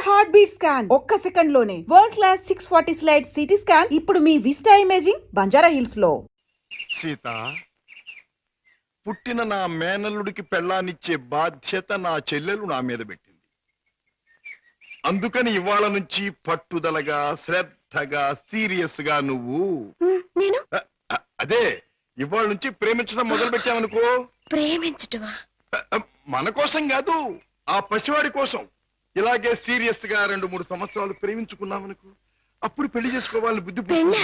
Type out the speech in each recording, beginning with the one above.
Heart beat scan ఒక్క second లోనే world class 640 slide CT scan ఇప్పుడు మీ విస్టా ఇమేజింగ్ బంజారా హిల్స్ లో. సీత, పుట్టిన నా మేనల్లుడికి పెళ్ళానిచ్చే బాధ్యత నా చెల్లెలు నా మీద పెట్టింది. అందుకని ఇవాళ నుంచి పట్టుదలగా శ్రద్ధగా సీరియస్ గా నువ్వు అదే ఇవాళ నుంచి ప్రేమించడం మొదలు పెట్టావనుకో. ప్రేమించటమా? మన కోసం కాదు, ఆ పసివాడి కోసం. ఇలాగే సీరియస్ గా 2-3 సంవత్సరాలు ప్రేమించుకున్నామనుకో, అప్పుడు పెళ్లి చేసుకోవాలని బుద్ధి పుట్టింది.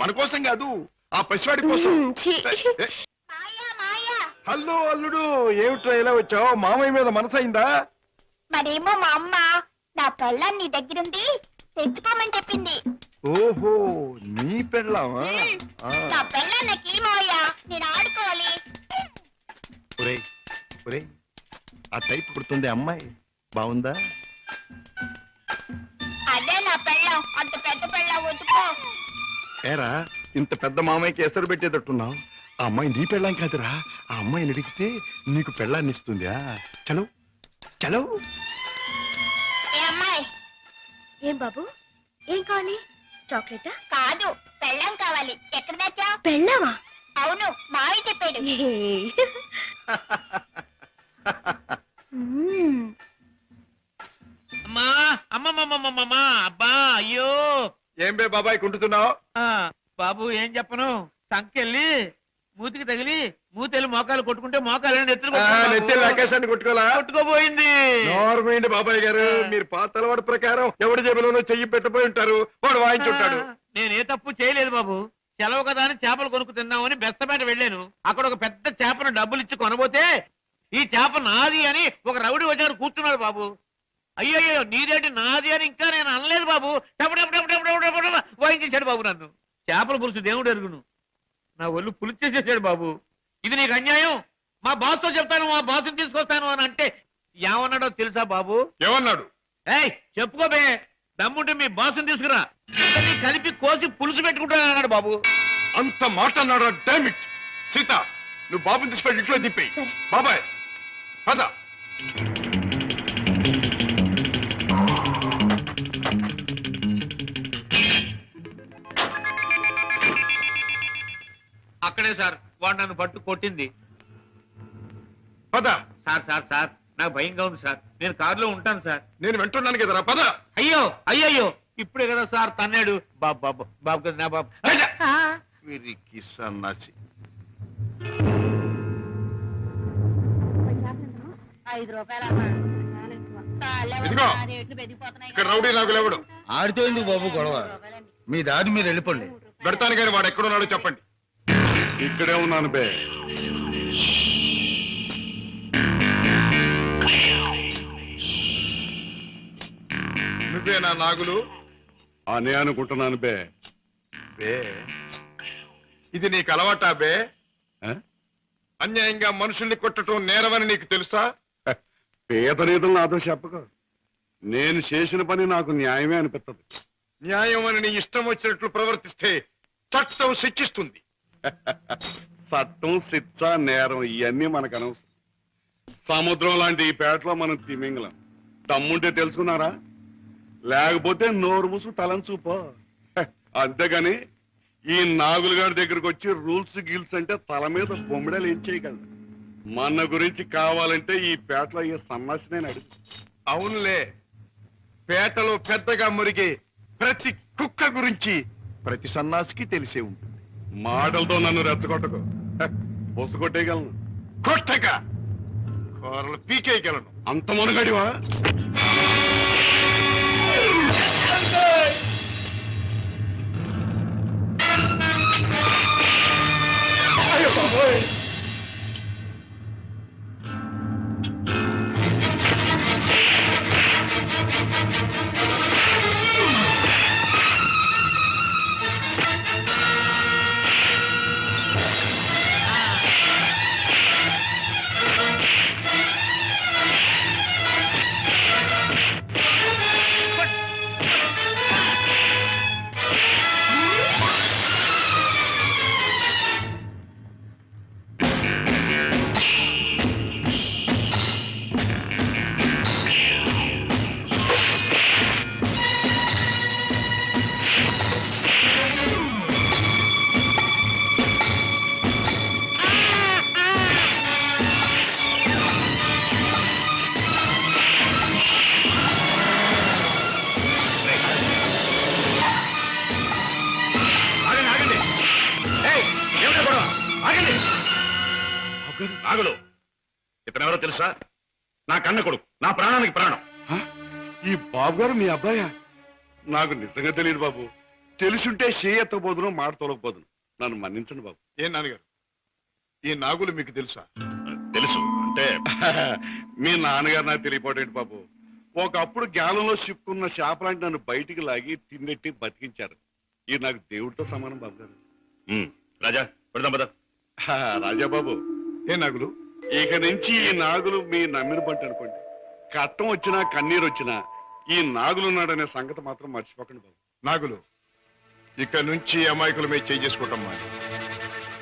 మన కోసం కాదు, ఆ పసివాడి కోసం. హలో అల్లుడు, ఏమిట్రా ఇలా వచ్చావు? మామయ్య మీద మనసైందా? మరేమో మా అమ్మ నా పెళ్ళాన్ని నీ దగ్గరుంది తెచ్చుకోమని చెప్పింది. ఓహో, నీ పెళ్ళామా? నా పెళ్ళాం నాకు మావయ్య, నేను ఆడుకోవాలి. ఒరేయ్ ఒరేయ్, ఆ టైప్ పుడుతుంది అమ్మాయి బాగుందా? అదే నా పెళ్ళాం, అంత పెద్ద పెళ్ళాం వద్దుకో. ఏరా, ఇంత పెద్ద మామయ్యకి ఎసరు పెట్టేటట్టున్నావు. ఆ అమ్మాయి నీ పెళ్ళాం కాదురా, ఆ అమ్మాయిని అడిగితే నీకు పెళ్ళాన్ని ఇస్తుందా? చలో చలో. ఏ అమ్మాయి? ఏం బాబు, ఏం కావాలి? చాక్లెటా? కాదు, పెళ్ళాం కావాలి. ఎక్కడ తెచ్చా? పెళ్ళావా? అవును, మావయ్య చెప్పాడు. అమ్మా అమ్మమ్మమ్మమ్మమ్మా, అబ్బా అయ్యో. ఏం బే బాబాయ్ కుంటున్నావు? బాబు ఏం చెప్పను, సంకెళ్ళి మూతికి తగిలి మూతెళ్ళి మోకాలు కొట్టుకుంటే మోకాలు ఆకాశాన్ని కొట్టుకోలా కొట్టుకోపోయింది. నోర్మైండి బాబాయ్ గారు, మీరు పాత అలవాటు ప్రకారం ఎవడి జేబులోనో చెయ్యి పెట్టబోయి ఉంటారు, వాడు వాయించుంటాడు. నేనే తప్పు చేయలేదు బాబు. సెలవు కదా అని చేపలు కొనుక్కు తిందామని బెస్తపేట వెళ్ళాను. అక్కడ ఒక పెద్ద చేపను డబ్బులు ఇచ్చి కొనబోతే ఈ చేప నాది అని ఒక రౌడీ వచ్చాడు కూర్చున్నాడు బాబు. అయ్యయ్యో, నీదేంటి నాది అని ఇంకా నేను అనలేదు బాబు. వాయించేశాడు బాబు నన్ను. చేపల పులుసు దేవుడు ఎరుగును, నా ఒళ్ళు పులుసు చేసేసాడు బాబు. ఇది నీకు అన్యాయం. మా బాస్తో చెప్తాను, మా బాస్ని తీసుకొస్తాను అని అంటే ఏమన్నాడో తెలుసా బాబు? ఏమన్నాడు? ఏయ్ చెప్పుకోబే, దమ్ముంటే మీ బాస్ని తీసుకురా, ఇద్దరిని కలిపి కోసి పులుసు పెట్టుకుంటాను అన్నాడు బాబు. అంత మాట అన్నాడు? డామిట్. సీత, నువ్వు బాబుని తీసుకెళ్ళి ఇంట్లో దిప్పేయి. బాబాయ్ పద. అక్కడే సార్ వాడు నన్ను పట్టు కొట్టింది. పద. సార్ సార్ సార్, నాకు భయంగా ఉంది సార్, నేను కారులో ఉంటాను సార్. నేను వెంటున్నాను కదరా, పద. అయ్యో అయ్యయ్యో, ఇప్పుడే కదా సార్ తన్నాడు. బాబు బాబు బాబు కదా నా బాబు. వీరికి సన్నాసి. 5 రూపాయలు ఇదిగో, ఇక్కడ రౌడీ నాకు లేవడు. ఆడితో ఎందుకు బాబు గొడవ? మీ దారి మీరు వెళ్ళిపోండి. పెడతాను కానీ వాడు ఎక్కడున్నాడో చెప్పండి. ఇక్కడే ఉన్నాను బే. నువ్వే నా నాగులు? అనే అనుకుంటున్నాను బే. బే, ఇది నీకు అలవాటా బే? అన్యాయంగా మనుషుల్ని కొట్టడం నేరమని నీకు తెలుసా? పేదరీతులు నాతో చెప్పక. నేను చేసిన పని నాకు న్యాయమే అనిపిస్తుంది. న్యాయం అని నీ ఇష్టం వచ్చినట్లు ప్రవర్తిస్తే చట్టం శిక్షిస్తుంది. చట్టం, శిక్ష, నేరం ఇవన్నీ మనకు అనవసరం. సముద్రం లాంటి ఈ పేటలో మనం తిమింగలం. దమ్ముంటే తెలుసుకున్నారా? లేకపోతే నోరు మూసు తలంచూపో. అంతేగాని ఈ నాగులుగారి దగ్గరకు వచ్చి రూల్స్ గిల్స్ అంటే తల మీద బొమ్మిడలు ఏం చేయగలరు? మన గురించి కావాలంటే ఈ పేటలో ఈ సన్నాసి నేను అడుగు. అవునులే, పేటలో పెద్దగా మురిగే ప్రతి కుక్క గురించి ప్రతి సన్నాసికి తెలిసే ఉంటుంది. మాటలతో నన్ను రెచ్చగొట్టకు. బొస్సు కొట్టేయగలను, కొట్టక కూరలు పీకేయగలను. అంత మునగడివా? గారు నాగులు ఇతనెవరో తెలుసా? నా కన్న కొడుకు, నా ప్రాణానికి ప్రాణం. హ? ఈ బాబు గారు మీ అబ్బాయా? నాకు నిజంగా తెలియదు బాబు. తెలుసుంటే చేయెత్తబోదును, మాట తొలగపోదును. నన్ను మన్నించండి బాబు. ఏం నాన్నగారు, ఈ నాగులు మీకు తెలుసా? తెలుసు అంటే మీ నాన్నగారు నాకు తెలియపోటేంటి బాబు. ఒకప్పుడు జ్ఞానంలో చిక్కున్న చేపలాంటి నన్ను బయటికి లాగి తిన్నెట్టి బతికించారు. ఇది నాకు దేవుడితో సమానం బాబు గారు. రాజా పెడదాం పద. రాజా బాబు, ఏ నాగులు, ఇక నుంచి ఈ నాగులు మీ నమ్మిన పంట అనుకోండి. కట్టం వచ్చినా కన్నీరు వచ్చినా ఈ నాగులున్నాడనే సంగతి మాత్రం మర్చిపోకండి బాబు. నాగులు, ఇక నుంచి అమాయకుల మీద చేసుకోవటం మాని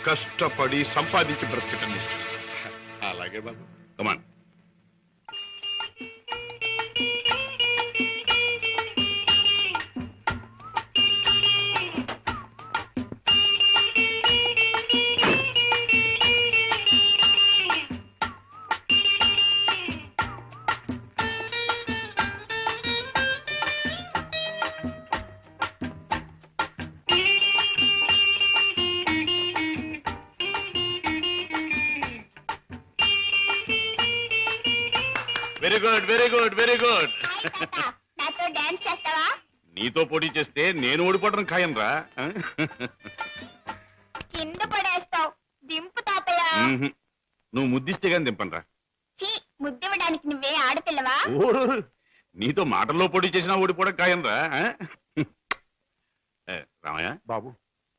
కష్టపడి సంపాదించి బ్రతకటం నేర్చు. అలాగే బాబు. Come on. Very good, very good, very good. Hi తాత, నాతో డాన్స్ చేస్తావా? నీతో పోటీ చేస్తే నేను ఓడిపోవడం ఖాయం రా. కింద పడేస్తావు. దింపు తాతయ్య. నువ్వు ముద్దిస్తే గాని దింపను రా. చీ, ముద్దివ్వడానికి నువ్వే ఆడపిల్లవా? ఓ, నీతో మాటల్లో పోటీ చేసినా ఓడిపోవడం ఖాయం రా. రామయ్య బాబు,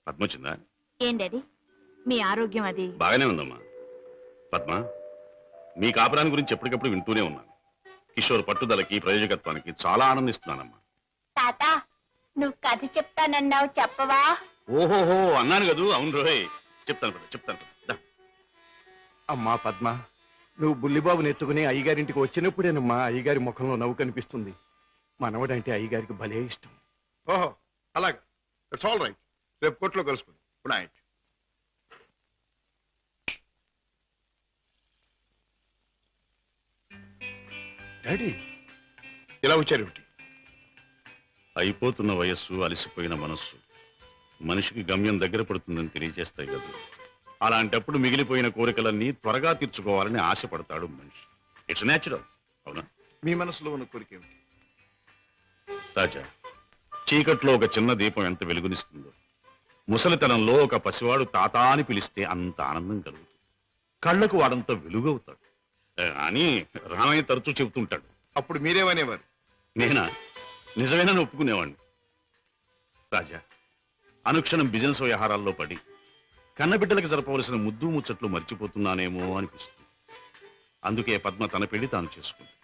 పద్మ వచ్చిందా? ఏంటది మీ ఆరోగ్యం అది? బాగానే ఉందమ్మా. పద్మ, మీ కాపురాన్ని గురించి ఎప్పటికప్పుడు వింటూనే ఉన్నాను. కిషోర్ పట్టుదలకి ప్రయోజకత్వానికి చాలా ఆనందిస్తున్నానమ్మా. తాత, నువ్వు కథ చెప్తానన్నావు, చెప్పవా? ఓహోహో అన్నాను కదూ. అవును రోయ్, చెప్తాను పద, చెప్తాను పద. దా. అమ్మా పద్మ, నువ్వు బుల్లిబాబుని ఎత్తుకుని అయ్యగారింటికి వచ్చినప్పుడేనమ్మా అయ్యగారి ముఖంలో నవ్వు కనిపిస్తుంది. మనవడంటే అయ్యగారికి భలే ఇష్టం. ఓహో అలాగా, ఇట్స్ ఆల్ రైట్. రేపు కోర్టులో కలుసుకుందాం. Good night. డాడీ, ఇలా వచ్చారేమిటి? అయిపోతున్న వయస్సు, అలసిపోయిన మనస్సు మనిషికి గమ్యం దగ్గర పడుతుందని తెలియజేస్తాయి కదా. అలాంటప్పుడు మిగిలిపోయిన కోరికలన్నీ త్వరగా తీర్చుకోవాలని ఆశపడతాడు మనిషి. It's natural. అవునా? మీ మనసులో ఉన్న కోరిక ఏమిటి? రాజా, చీకట్లో ఒక చిన్న దీపం ఎంత వెలుగునిస్తుందో, ముసలితనంలో ఒక పసివాడు తాత అని పిలిస్తే అంత ఆనందం కలుగుతుంది. కళ్ళకు వాడంత వెలుగవుతాడు అని రామయ్య తరచూ చెబుతుంటాడు. అప్పుడు మీరేమనేవారు? నేనా? నిజమేనని ఒప్పుకునేవాడిని. రాజా, అనుక్షణం బిజినెస్ వ్యవహారాల్లో పడి కన్నబిడ్డలకు జరపవలసిన ముద్దు ముచ్చట్లు మర్చిపోతున్నానేమో అనిపిస్తుంది. అందుకే పద్మ తన పెళ్లి తాను చేసుకుంది.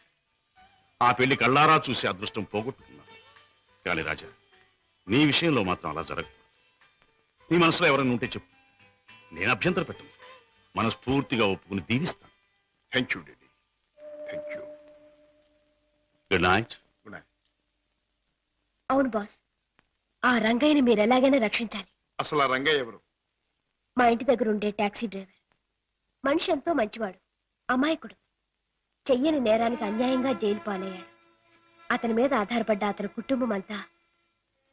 ఆ పెళ్లి కళ్ళారా చూసి అదృష్టం పోగొట్టుకున్నాను. కానీ రాజా, నీ విషయంలో మాత్రం అలా జరగదు. నీ మనసులో ఎవరైనా ఉంటే చెప్పు, నేను అభ్యంతర పెట్టను. మనస్ఫూర్తిగా ఒప్పుకుని దీవిస్తాను. Thank you daddy, thank you. Good night. Good night. అవును బాస్, ఆ రంగయ్యని మీరు ఎలాగైనా రక్షించాలి. అసలు ఆ రంగయ్య ఎవరు? మా ఇంటి దగ్గర ఉండే టాక్సీ డ్రైవర్. మనిషి ఎంతో మంచివాడు, అమాయకుడు. చెయ్యని నేరానికి అన్యాయంగా జైలు పాలయ్యాడు. అతని మీద ఆధారపడ్డ అతని కుటుంబం అంతా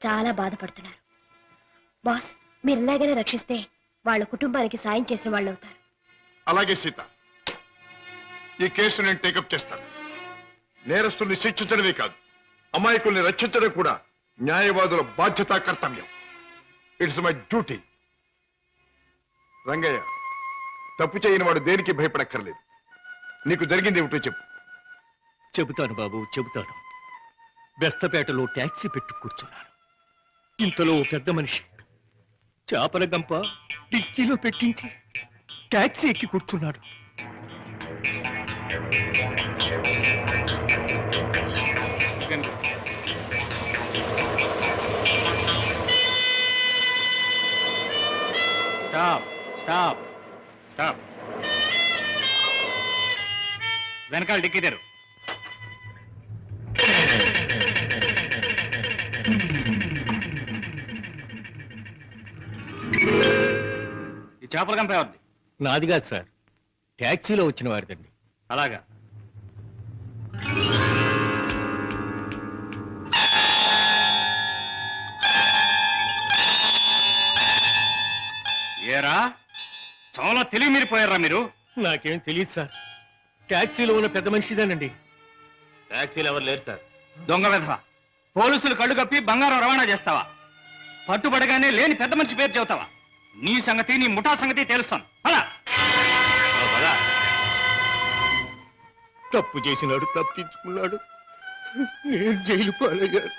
చాలా బాధపడుతున్నారు. బాస్, మీరు ఎలాగైనా రక్షిస్తే వాళ్ళ కుటుంబానికి సాయం చేసిన వాళ్ళు అవుతారు. అలాగే సీత, ఈ కేసు నేను టేకప్ చేస్తాను. నేరస్తుల్ని శిక్షించడమే కాదు, అమాయకుల్ని రక్షించడం కూడా న్యాయవాదుల బాధ్యత, కర్తవ్యం. It's my duty. రంగయ్య, తప్పు చేయని వాడు దేనికి భయపడక్కర్లేదు. నీకు జరిగింది ఏమిటో చెప్పు. చెబుతాను బాబు, చెబుతాను. బెస్తపేటలో ట్యాక్సీ పెట్టి కూర్చున్నాను. ఇంతలో ఓ పెద్ద మనిషి చేపల గంప డిక్కీలో పెట్టించి ట్యాక్సీ ఎక్కి కూర్చున్నాడు. Stop, stop, stop. వెనకాల డిక్కీ తెరు. ఈ చేపల గంప ఎవరిది? నాది కాదు సార్, ట్యాక్సీలో వచ్చిన వారిదండి. అలాగా. ఏరా, చాలా తెలివి మీరిపోయారా మీరు? నాకేం తెలియదు సార్. టాక్సీలో ఉన్న పెద్ద మనిషిదేనండి. టాక్సీలు ఎవరు లేరు సార్. దొంగ వెధవ, పోలీసులు కళ్ళు కప్పి బంగారం రవాణా చేస్తావా? పట్టుబడగానే లేని పెద్ద మనిషి పేరు చెబుతావా? నీ సంగతి, నీ ముఠా సంగతి తెలుస్తాను. అలా తప్పు చేసినాడు, తప్పించుకున్నాడు. నేను జైలు పాలయ్యాను.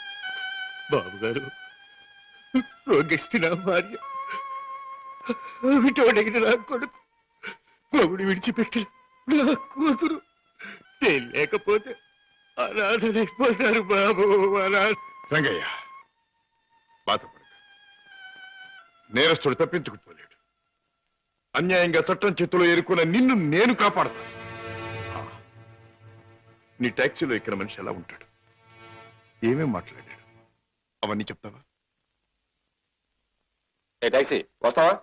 బాబుగారు, రోగిష్టి నా భార్య, విటోడైన నా కొడుకు, మొగుడు విడిచిపెట్టిన నా కూతురు, నేను లేకపోతే అనాథలైపోతారు బాబు. రంగయ్య, బాధపడక. నేరస్తుడు తప్పించుకుపోలేడు. అన్యాయంగా చట్టం చేతిలో ఎరుకున్న నిన్ను నేను కాపాడతాను. నీ టాక్సీలో ఇక్కడ మనిషి ఎలా ఉంటాడు, ఏమేం మాట్లాడాడు, అవన్నీ చెప్తావా? ఏ టాక్సీ వస్తావా?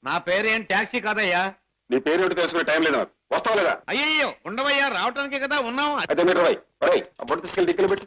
నా పేరేం టాక్సీ కాదయ్యా. నీ పేరు ఏంటో తెలుసుకునే టైం లేదు నాకు. వస్తావా లేదా? అయ్యయ్యో, ఉండవయ్యా, రావటానికే కదా ఉన్నాం. అయితే మీరు ఆ బొట్టు తీసుకెళ్ళి దిక్కులు పెట్టు.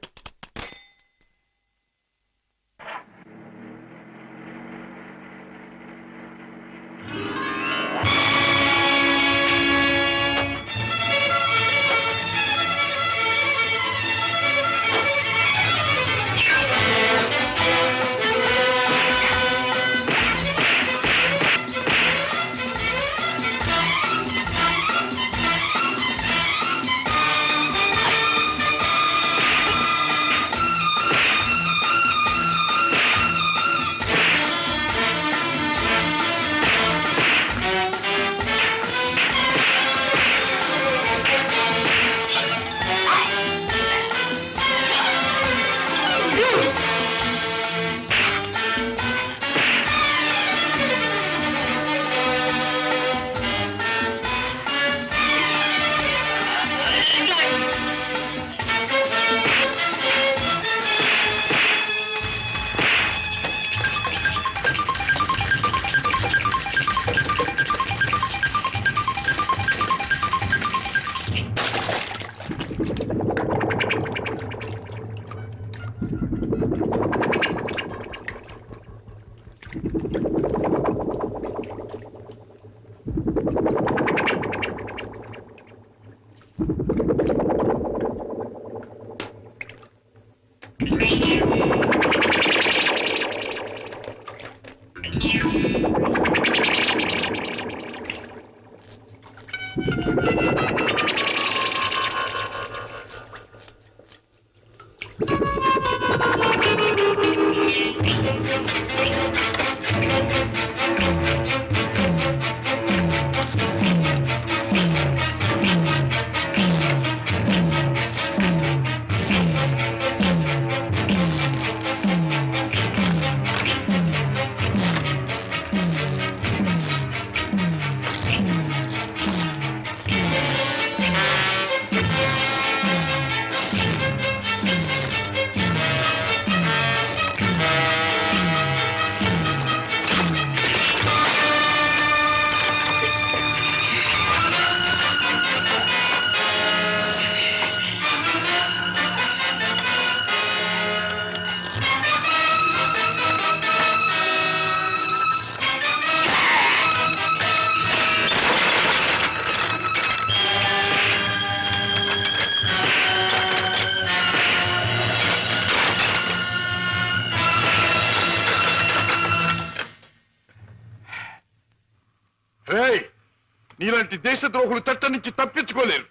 నీలాంటి దేశద్రోహులు చట్టం నుంచి తప్పించుకోలేరు.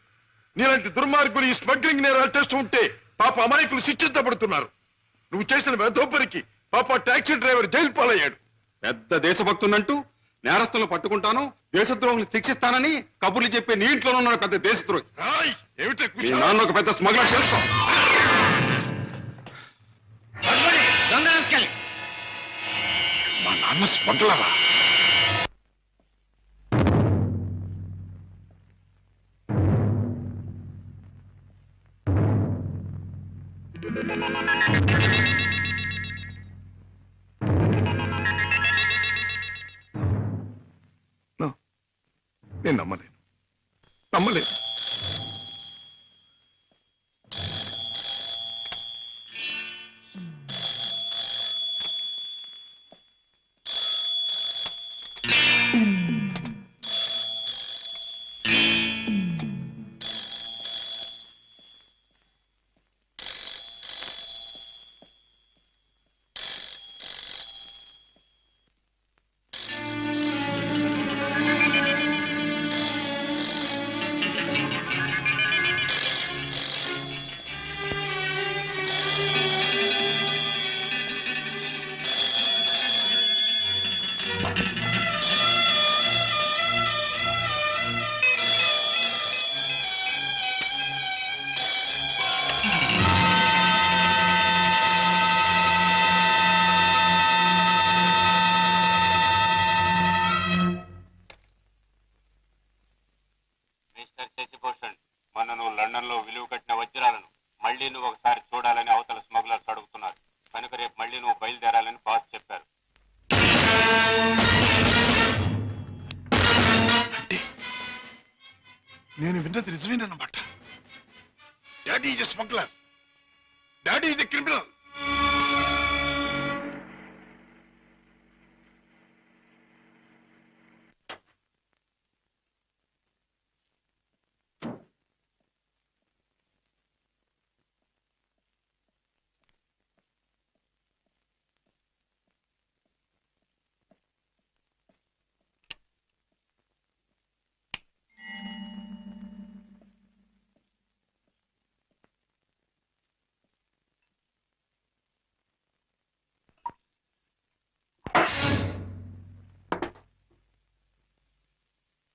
నీలాంటి దుర్మార్గులు ఈ స్మగ్లింగ్ నేరాలు చేస్తూ ఉంటే పాప అమాయకులు శిక్షించబడుతున్నారు. నువ్వు చేసిన వెధోపరికి పాప టాక్సీ డ్రైవర్ జైలు పాలయ్యాడు. పెద్ద దేశభక్తున్నంటూ నేరస్తులను పట్టుకుంటాను, దేశద్రోహులు శిక్షిస్తానని కబుర్లు చెప్పే నీ ఇంట్లోనే ఉన్న పెద్ద దేశద్రోహి. ఏమిటే మీ నాన్న ఒక పెద్ద స్మగ్లర్ చేస్తాం. మా నాన్న స్మగ్లరా? నేను నమ్మలేను. ఒకసారి చూడాలని అవతల స్మగ్లర్స్ అడుగుతున్నారు కనుక రేపు మళ్ళీ నువ్వు బయలుదేరాలని బాస్ చెప్పారు. నేను విన్నది నిజమేనన్నమాట. Daddy is smuggler, daddy is criminal.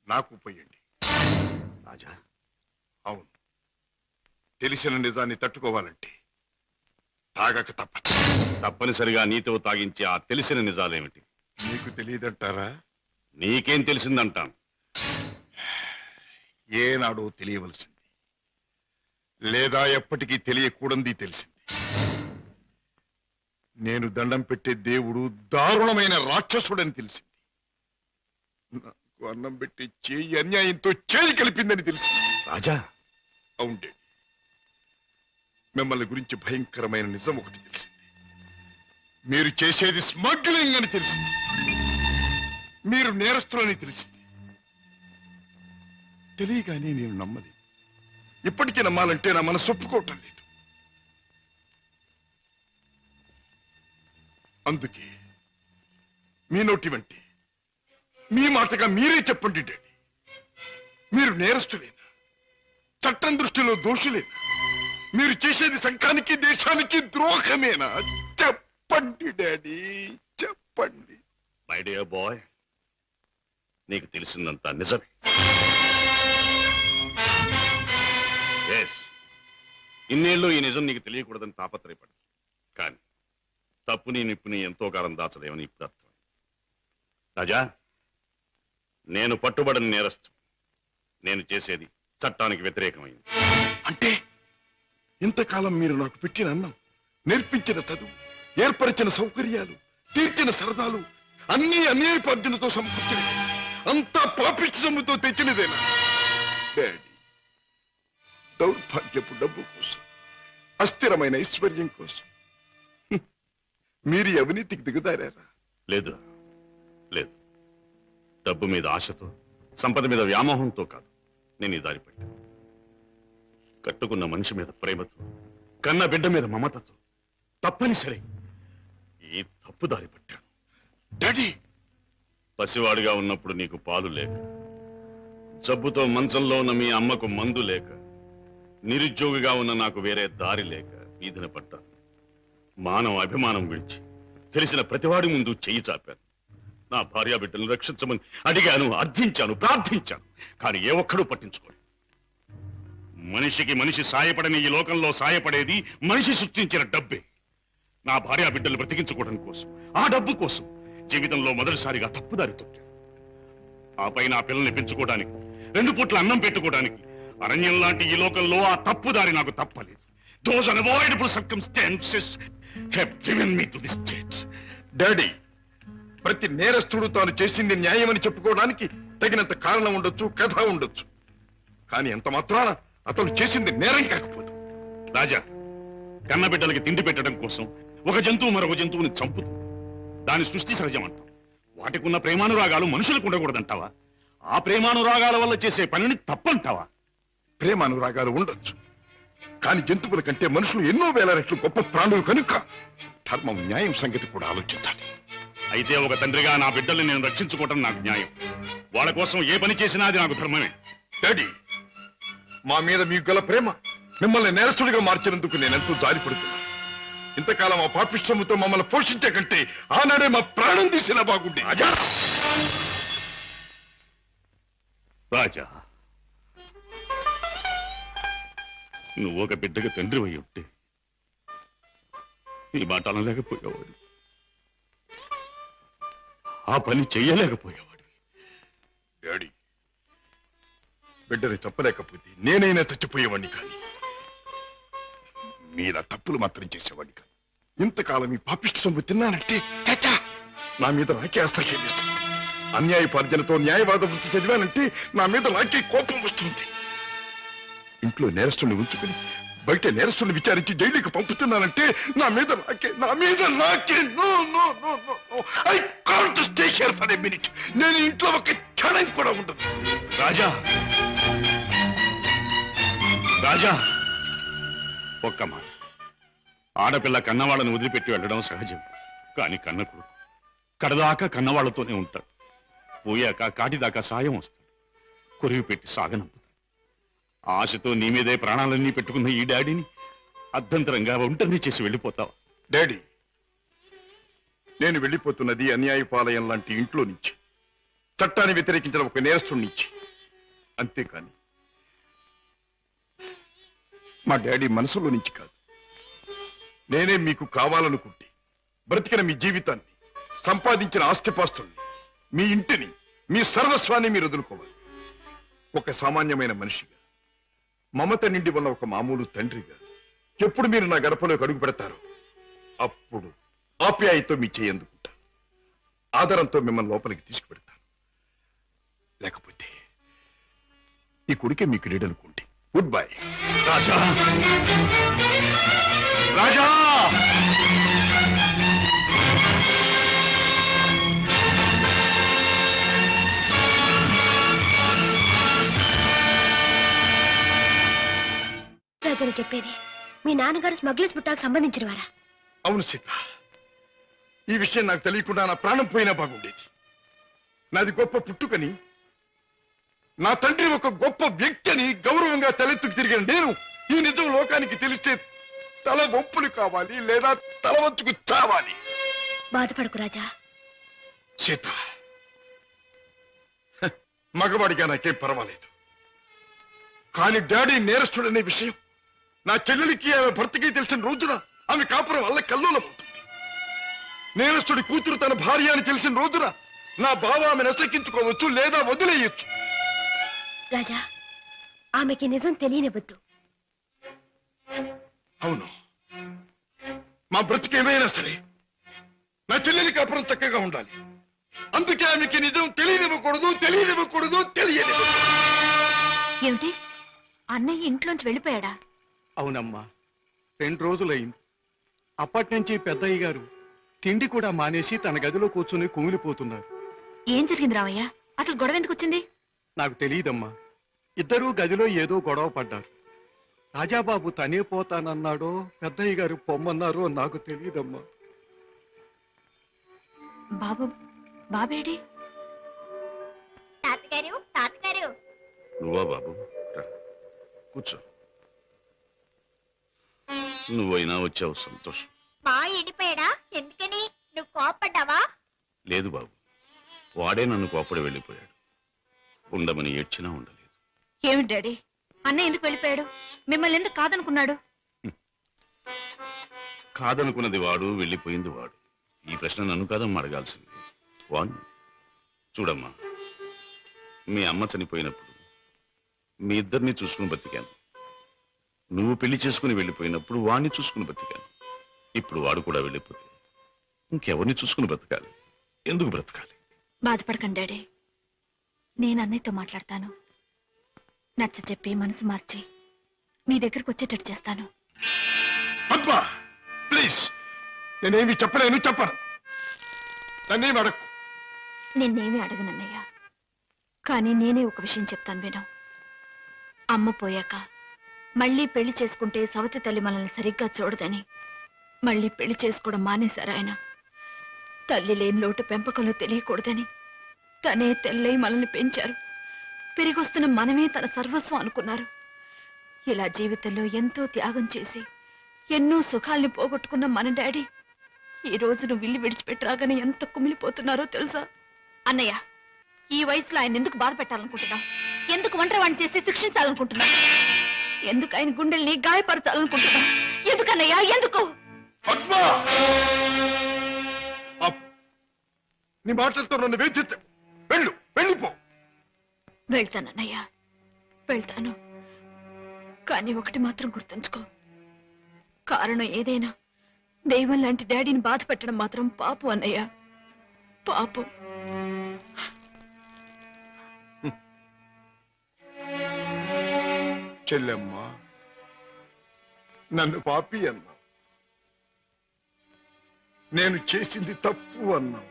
నాకు పోయండి రాజా. అవును, తెలిసిన నిజాన్ని తట్టుకోవాలంటే తాగక తప్పదు. తప్పనిసరిగా నీతో తాగించే ఆ తెలిసిన నిజాలేమిటి? నీకు తెలియదంటారా? నీకేం తెలిసిందంటాను. ఏనాడో తెలియవలసింది, లేదా ఎప్పటికీ తెలియకూడంది తెలిసింది. నేను దండం పెట్టే దేవుడు దారుణమైన రాక్షసుడని తెలిసింది. నాకు అన్నం పెట్టి చేయి అన్యాయంతో చేయి కలిపిందని తెలిసింది. రాజా. అవుండే, మిమ్మల్ని గురించి భయంకరమైన నిజం ఒకటి తెలిసింది. మీరు చేసేది స్మగ్లింగ్ అని తెలిసింది. మీరు నేరస్తులని తెలిసింది. తెలియగానే నేను నమ్మలేదు. ఇప్పటికీ నమ్మాలంటే నా మనసు ఒప్పుకోవటం లేదు. అందుకే మీ నోటి వంటి మీ మాటగా మీరే చెప్పండి డాడీ, మీరు నేరస్తులేనా? చట్టం దృష్టిలో దోషులేనా? మీరు చేసేది సంఘానికి దేశానికి ద్రోహమేనా? చెప్పండి డాడీ, చెప్పండి. మై డియర్ బాయ్, నీకు తెలిసిందంతా నిజమే. ఇన్నేళ్ళు ఈ నిజం నీకు తెలియకూడదని తాపత్రయపడి, కానీ తప్పుని నిప్పుని ఎంతో కాలం దాచలేమని ఇప్పుడు అర్థం. రాజా, నేను పట్టుబడిన నేరస్తు. నేను చేసేది చట్టానికి వ్యతిరేకమైంది. అంటే ఇంతకాలం మీరు నాకు పెట్టిన అన్నం, నేర్పించిన చదువు, ఏర్పరిచిన సౌకర్యాలు, తీర్చిన సరదాలు అన్నీ అన్యాయపార్జనతో సమకూర్చినవి, అంతా పాపిష్టి సొమ్ముతో తెచ్చినదేనా? డాడీ, దౌర్భాగ్యపు డబ్బు కోసం, అస్థిరమైన ఐశ్వర్యం కోసం మీరు అవినీతికి దిగుతారా? లేదు లేదు. డబ్బు మీద ఆశతో, సంపద మీద వ్యామోహంతో కాదు నేను ఈ దారి పట్టాను. కట్టుకున్న మనిషి మీద ప్రేమతో, కన్న బిడ్డ మీద మమతతో తప్పనిసరి ఈ తప్పు దారి పట్టాను. డాడీ, పసివాడిగా ఉన్నప్పుడు నీకు పాలు లేక, జబ్బుతో మంచంలో ఉన్న మీ అమ్మకు మందు లేక, నిరుద్యోగిగా ఉన్న నాకు వేరే దారి లేక వీధిన పడ్డాను. మానవ అభిమానం విడిచి తెలిసిన ప్రతివాడి ముందు చెయ్యి చాపాను. నా భార్యా బిడ్డలను రక్షించమని అడిగాను, అర్థించాను, ప్రార్థించాను. కానీ ఏ ఒక్కడూ పట్టించుకోలేదు. మనిషికి మనిషి సాయపడని ఈ లోకంలో సాయపడేది మనిషి సృష్టించిన డబ్బే. నా భార్యా బిడ్డలు బ్రతికించుకోవడం కోసం, ఆ డబ్బు కోసం జీవితంలో మొదటిసారిగా తప్పుదారి తొక్కాను. ఆ పైన ఆ పిల్లల్ని పెంచుకోవడానికి, 2 పూట్ల అన్నం పెట్టుకోవడానికి అరణ్యం లాంటి ఈ లోకంలో ఆ తప్పుదారి నాకు తప్పలేదు. Those unavoidable circumstances have driven me to this state. Daddy, ప్రతి నేరస్తుడు తాను చేసింది న్యాయమని చెప్పుకోవడానికి తగినంత కారణం ఉండొచ్చు, కథ ఉండొచ్చు. కానీ ఎంత మాత్రాన అతను చేసింది నేరం కాకపోదు. రాజా, కన్న బిడ్డలకి తిండి పెట్టడం కోసం ఒక జంతువు మరొక జంతువుని చంపుతుంది. దాని సృష్టి సహజం అంటాం. వాటికున్న ప్రేమానురాగాలు మనుషులకు ఉండకూడదంటావా? ఆ ప్రేమానురాగాల వల్ల చేసే పనిని తప్పంటావా? ప్రేమానురాగాలు ఉండొచ్చు, కానీ జంతువుల కంటే మనుషులు ఎన్నో వేల రెట్లు గొప్ప ప్రాణులు కనుక ధర్మం, న్యాయం సంగతి కూడా ఆలోచించాలి. అయితే ఒక తండ్రిగా నా బిడ్డల్ని నేను రక్షించుకోవటం నాకు న్యాయం. వాళ్ళ కోసం ఏ పని చేసినా అది నాకు ధర్మమే. డాడీ, మా మీద మీకు గల ప్రేమ మిమ్మల్ని నేరస్తుడిగా మార్చినందుకు నేనెంతో జాలిపడుతున్నాను. ఇంతకాలం ఆ పాపిష్టముతో మమ్మల్ని పోషించే కంటే ఆనాడే మా ప్రాణం తీసినా బాగుండే. రాజా, నువ్వు ఒక బిడ్డగా తండ్రి అయి ఉంటే ఈ మాట అనలేకపోయేవాడు, ఆ పని చెయ్యలేకపోయేవాడు. డాడీ, బిడ్డని చెప్పలేకపోతే నేనైనా చచ్చిపోయేవాడిని. కానీ మీరా తప్పులు మాత్రం చేసేవాడిని కాదు. ఇంతకాలం ఈ పాపిష్టి సొమ్ము తిన్నానంటే చచ్చా నా మీద నాకే అసహ్యం వేస్తుంది. అన్యాయపార్జనతో న్యాయవాద వృత్తి చదివానంటే నా మీద నాకే కోపం వస్తుంది. ఇంట్లో నేరస్తుని ఉంచుకుని బయట నేరస్తుని విచారించి జైలుకి పంపుతున్నానంటే నా మీద నాకే no no no no no I can't stay here for a minute. నేను ఇంట్లో ఒక క్షణం కూడా ఉండదు. రాజా రాజా ఒక్క మాట. ఆడపిల్ల కన్నవాళ్ళని వదిలిపెట్టి వెళ్ళడం సహజం. కానీ కన్న కొడుకు కడదాకా కన్నవాళ్లతోనే ఉంటాడు. పోయాక కాటిదాకా సాయం వస్తాడు. కొరివి పెట్టి సాగనంపుతాడు. ఆశతో నీ మీదే ప్రాణాలన్నీ పెట్టుకున్న ఈ డాడీని అర్ధంతరంగా ఒంటరిని చేసి వెళ్ళిపోతావా? డాడీ, నేను వెళ్ళిపోతున్నది అన్యాయపాలయం లాంటి ఇంట్లో నుంచి, చట్టాన్ని వ్యతిరేకించిన ఒక నేరస్తుడి నుంచి. అంతేకాని మా డాడీ మనసులో నుంచి కాదు. నేనే మీకు కావాలనుకుంటే బ్రతికిన మీ జీవితాన్ని, సంపాదించిన ఆస్తిపాస్తుల్ని, మీ ఇంటిని, మీ సర్వస్వాన్ని మీరు వదులుకోవాలి. ఒక సామాన్యమైన మనిషిగా, మమత నిండి ఉన్న ఒక మామూలు తండ్రిగా ఎప్పుడు మీరు నా గడపలోకి అడుగు పెడతారో అప్పుడు ఆప్యాయతో మీ చేయి అందుకుంటాను. ఆదరంతో మిమ్మల్ని లోపలికి తీసుకుపెడతాను. లేకపోతే ఈ కొడుకే మీకు లీడనుకోండి. Good bye. రాజా రాజా రాజును చెప్పేది మీ నాన్నగారు స్మగ్లర్స్ బుట్టాకు సంబంధించిన వారా? అవును సీత, ఈ విషయం నాకు తెలియకుండా నా ప్రాణం పోయినా బాగుండేది. నాది గొప్ప పుట్టుకని, నా తండ్రి ఒక గొప్ప వ్యక్తి అని గౌరవంగా తలెత్తుకు తిరిగిన నేను ఈ నిజం లోకానికి తెలిస్తే తల వంపులు కావాలి, లేదా తల వంచుకు చావాలి. బాధపడకు రాజా. సీత, మగవాడిగా నాకేం పర్వాలేదు. కానీ డాడీ నేరస్తుడనే విషయం నా చెల్లెలికి, ఆమె భర్తకి తెలిసిన రోజున ఆమె కాపురం వల్ల కల్లోలమవుతుంది. నేరస్తుడి కూతురు తన భార్య అని తెలిసిన రోజున నా బావ ఆమెను అసెక్కించుకోవచ్చు, లేదా వదిలేయచ్చు. రాజా, ఆమెకి నిజం తెలియనివ్వద్దు. అవును, మా బ్రతికేమైనా సరే నా చెల్లెలి కాపురం చక్కగా ఉండాలి. అందుకే ఆమెకి నిజం తెలియనివ్వకూడదు. ఏమిటి, అన్నయ్య ఇంట్లోంచి వెళ్ళిపోయాడా? అవునమ్మా, 2 రోజులైంది. అప్పటి నుంచి పెద్దయ్య గారు తిండి కూడా మానేసి తన గదిలో కూర్చుని కుమిలిపోతున్నారు. ఏం జరిగింది రామయ్య? అసలు గొడవ ఎందుకు వచ్చింది? నాకు తెలియదమ్మా. ఇద్దరూ గదిలో ఏదో గొడవ పడ్డారు. రాజాబాబు తనే పోతానన్నాడో పెద్దయ్య గారు పొమ్మన్నారో నాకు తెలియదమ్మా. బాబేడి? తాతగారు నువ్వా బాబు? రా, కూర్చో. నువ్వైనా వచ్చావు, సంతోషం. మా ఎండిపోయాడా? ఎందుకని? నువ్వు కోపడ్డావా? లేదు బాబు, వాడే నన్ను కోపడి వెళ్ళిపోయాడు. ఉండమని ఏడ్చినా ఉండలేదు. ఏమిటి డాడీ, అన్నయ్య ఎందుకు వెళ్ళిపోయాడు? మిమ్మల్ని ఎందుకు కాదనుకున్నాడు? కాదనుకున్నది వాడు, వెళ్ళిపోయింది వాడు. ఈ ప్రశ్న నన్ను కాదమ్మా అడగాల్సింది, వాణ్ణి. చూడమ్మా, మీ అమ్మ చనిపోయినప్పుడు మీ ఇద్దరిని చూసుకుని బతికాను. నువ్వు పెళ్లి చేసుకుని వెళ్ళిపోయినప్పుడు వాణ్ణి చూసుకుని బతికాను. ఇప్పుడు వాడు కూడా వెళ్ళిపోతే ఇంకెవరిని చూసుకుని బ్రతకాలి? ఎందుకు బ్రతకాలి? బాధపడకండి డాడీ, నేను అన్నయ్యతో మాట్లాడతాను. నచ్చ చెప్పి మనసు మార్చి మీ దగ్గరకు వచ్చేటట్టు చేస్తాను. పద్మా, ప్లీజ్, నేనేమి చెప్పలేను, చెప్పను. నన్నేమి అడక్కు. నిన్నేమీ అడగనన్నయ్య, కానీ నేనే ఒక విషయం చెప్తాను విను. అమ్మ పోయాక మళ్ళీ పెళ్లి చేసుకుంటే సవతి తల్లి మనల్ని సరిగ్గా చూడదని మళ్ళీ పెళ్లి చేసుకోవడం మానేశారు ఆయన. తల్లి లేని లోటు పెంపకంలో తెలియకూడదని తనే తెల్లై మనల్ని పెంచారు. పెరిగొస్తున్న మనమే తన సర్వస్వం అనుకున్నారు. ఇలా జీవితంలో ఎంతో త్యాగం చేసి ఎన్నో సుఖాల్ని పోగొట్టుకున్న మన డాడీ ఈ రోజు నువ్వు ఇల్లు విడిచిపెట్టి రాగానే ఎంత కుమిలిపోతున్నారో తెలుసా? అన్నయ్య, ఈ వయసులో ఆయన ఎందుకు బాధ పెట్టాలనుకుంటున్నావు? ఎందుకు ఒంటరివాణ్ణి చేసి శిక్షించాలనుకుంటున్నావు? ఎందుకు ఆయన గుండెల్ని గాయపరచాలనుకుంటున్నావు? ఎందుకన్నయ్యా, ఎందుకు? పద్మా, నీ మాటలతో నన్ను వేధించకు. వెళ్ళిపో. వెళ్తానన్నయ్యా, వెళ్తాను. కానీ ఒకటి మాత్రం గుర్తుంచుకో, కారణం ఏదైనా దైవం లాంటి డాడీని బాధ పెట్టడం మాత్రం పాపం అన్నయ్య, పాపం. చెల్లెమ్మ, నన్ను పాపి అన్నా, నేను చేసింది తప్పు అన్నావు.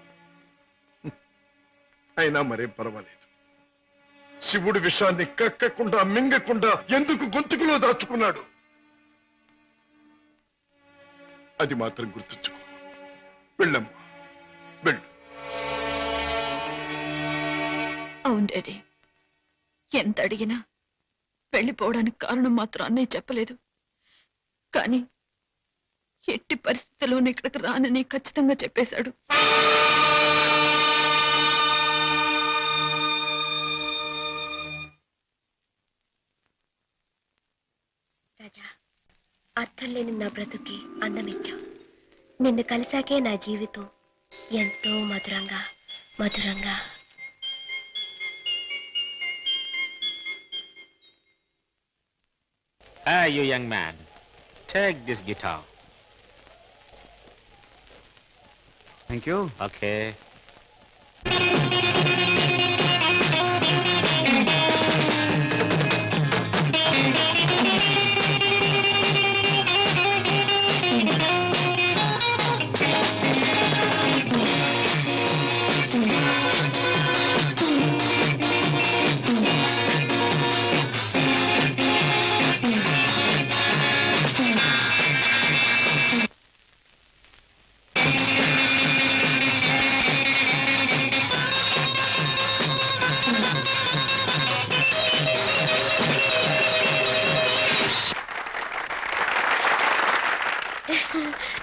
అయినా మరేం పర్వాలేదు. శివుడు విషాన్ని కక్కకుండా మింగకుండా ఎందుకు గొంతుకులో దాచుకున్నాడు? అది మాత్రం గుర్తుంచుకో. వెళ్ళమ్మా, వెళ్ళు. అవును డాడీ, ఎంత అడిగినా వెళ్ళిపోవడానికి కారణం మాత్రం అన్నయ్య చెప్పలేదు. కానీ ఎట్టి పరిస్థితుల్లోనూ ఇక్కడికి రానని ఖచ్చితంగా చెప్పేశాడు. రాజా, అర్థం లేని నా బ్రతుకి అందమిచ్చావు. నిన్ను కలిసాకే నా జీవితం ఎంతో మధురంగా మధురంగా. Hey, you young man, take this guitar. Thank you. Okay.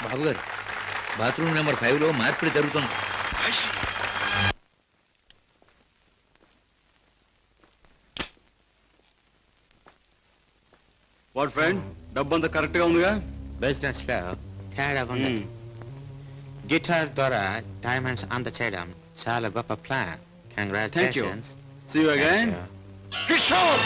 బాబు గారు, బాత్రూమ్ నెంబర్ 5లో మార్పిడి జరుగుతుంది. వాట్ ఫ్రెండ్, డబ్బంతా కరెక్ట్ గా ఉందిగా? బిజినెస్ లో తేడా ఉంది. గిటార్ ద్వారా డైమండ్స్ అందచేయడం చాలా గొప్ప plan. Congratulations. See you again. Kishore,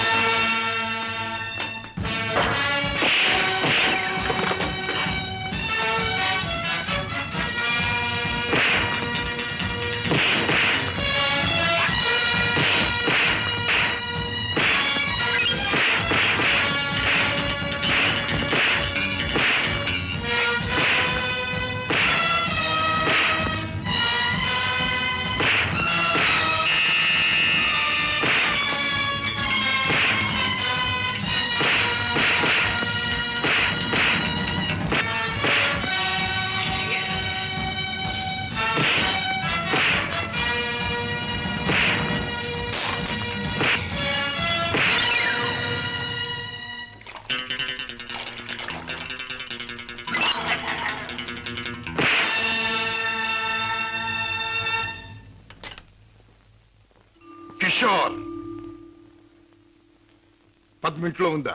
Kishore, Padma ఇంట్లో ఉందా?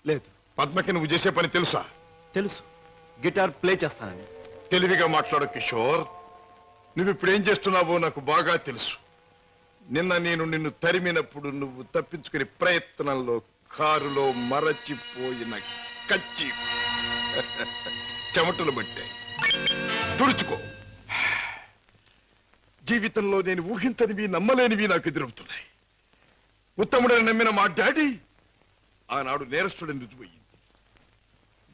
లేదు. పద్మకి నువ్వు చేసే పని తెలుసా? తెలుసు, గిటార్ ప్లే చేస్తానని. తెలివిగా మాట్లాడు కిషోర్. నువ్వు ఇప్పుడు ఏం చేస్తున్నావో నాకు బాగా తెలుసు. నిన్న నేను నిన్ను తరిమినప్పుడు నువ్వు తప్పించుకునే ప్రయత్నంలో కారులో మరచిపోయిన కచ్చి చెమటలు పట్టాయి. తుడుచుకో. జీవితంలో నేను ఊహించనివి నమ్మలేనివి నాకు ఎదురవుతున్నాయి. ఉత్తముడని నమ్మిన మా డాడీ ఆనాడు నేరస్తుడని రుజువయ్యింది.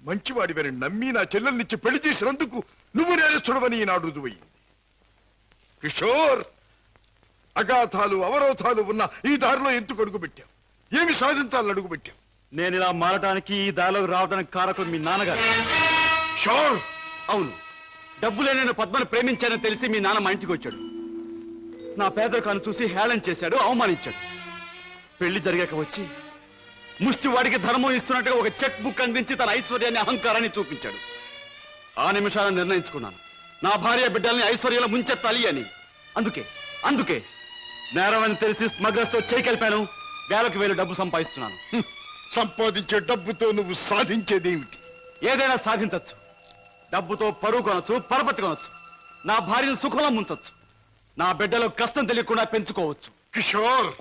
మంచివాడివని నమ్మి నా చెల్లెల్నిచ్చి పెళ్లి చేసినందుకు నువ్వు నేరస్తుడవని ఈనాడు రుజువయ్యింది. కిషోర్, అగాధాలు అవరోధాలు ఉన్న ఈ దారిలో ఎందుకు అడుగుపెట్టావు? ఏమి సాధించాలని అడుగుపెట్టావు? నేను ఇలా మారడానికి, ఈ దారిలోకి రావడానికి కారకుడు మీ నాన్నగారు. షోర్. అవును, డబ్బులే నేను పద్మను ప్రేమించానని తెలిసి మీ నాన్న మా ఇంటికి వచ్చాడు. నా పేదరికాన్ని చూసి హేళన చేశాడు, అవమానించాడు. పెళ్లి జరిగాక వచ్చి ముష్టి వాడికి ధర్మం ఇస్తున్నట్టుగా ఒక చెక్ బుక్ అందించి తన ఐశ్వర్యాన్ని, అహంకారాన్ని చూపించాడు. ఆ నిమిషాలను నిర్ణయించుకున్నాను, నా భార్య బిడ్డల్ని ఐశ్వర్యంలో ముంచెత్తాలి అని. అందుకే నేరం అని తెలిసి స్మగ్లర్స్ తో చేకెళ్ళిపాను. వేలకు వేలు డబ్బు సంపాదిస్తున్నాను. సంపాదించే డబ్బుతో నువ్వు సాధించేదేమిటి? ఏదైనా సాధించచ్చు. డబ్బుతో పరువు కొనొచ్చు, పరపతి కొనొచ్చు, నా భార్యను సుఖంలో ముంచొచ్చు, నా బిడ్డలో కష్టం తెలియకుండా పెంచుకోవచ్చు. కిషోర్,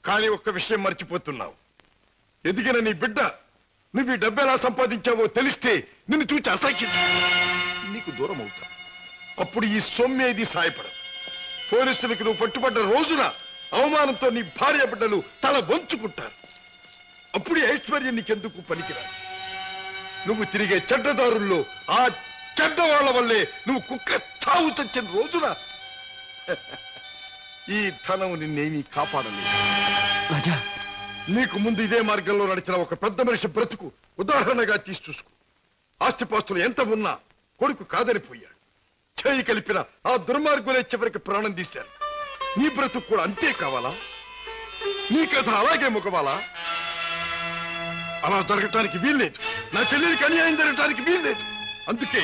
కానీ ఒక్క విషయం మర్చిపోతున్నావు. ఎదిగిన నీ బిడ్డ నువ్వు ఈ డబ్బు ఎలా సంపాదించావో తెలిస్తే నిన్ను చూచి అసహ్యం నీకు దూరం అవుతా. అప్పుడు ఈ సొమ్మేది సాయపడదు. పోలీసులకు నువ్వు పట్టుబడ్డ రోజున అవమానంతో నీ భార్య బిడ్డలు తల వంచుకుంటారు. అప్పుడు ఈ ఐశ్వర్యం నీకెందుకు పనికిరాదు. నువ్వు తిరిగే చెడ్డదారుల్లో ఆ చెడ్డవాళ్ల వల్లే నువ్వు కుక్క చావు చచ్చిన రోజున ఈ ధనం నిన్నేమీ కాపాడలేదు. రాజా, నీకు ముందు ఇదే మార్గంలో నడిచిన ఒక పెద్ద మనిషి బ్రతుకు ఉదాహరణగా తీసి చూసుకో. ఆస్తిపాస్తులు ఎంత ఉన్నా కొడుకు కాదనిపోయాడు. చేయి కలిపిన ఆ దుర్మార్గులే చివరికి ప్రాణం తీశారు. నీ బ్రతుకు కూడా అంతే కావాలా? నీ కథ అలాగే ముగవాలా? అలా జరగటానికి వీల్లేదు. నా చెల్లెలికి అన్యాయం జరగటానికి వీల్లేదు. అందుకే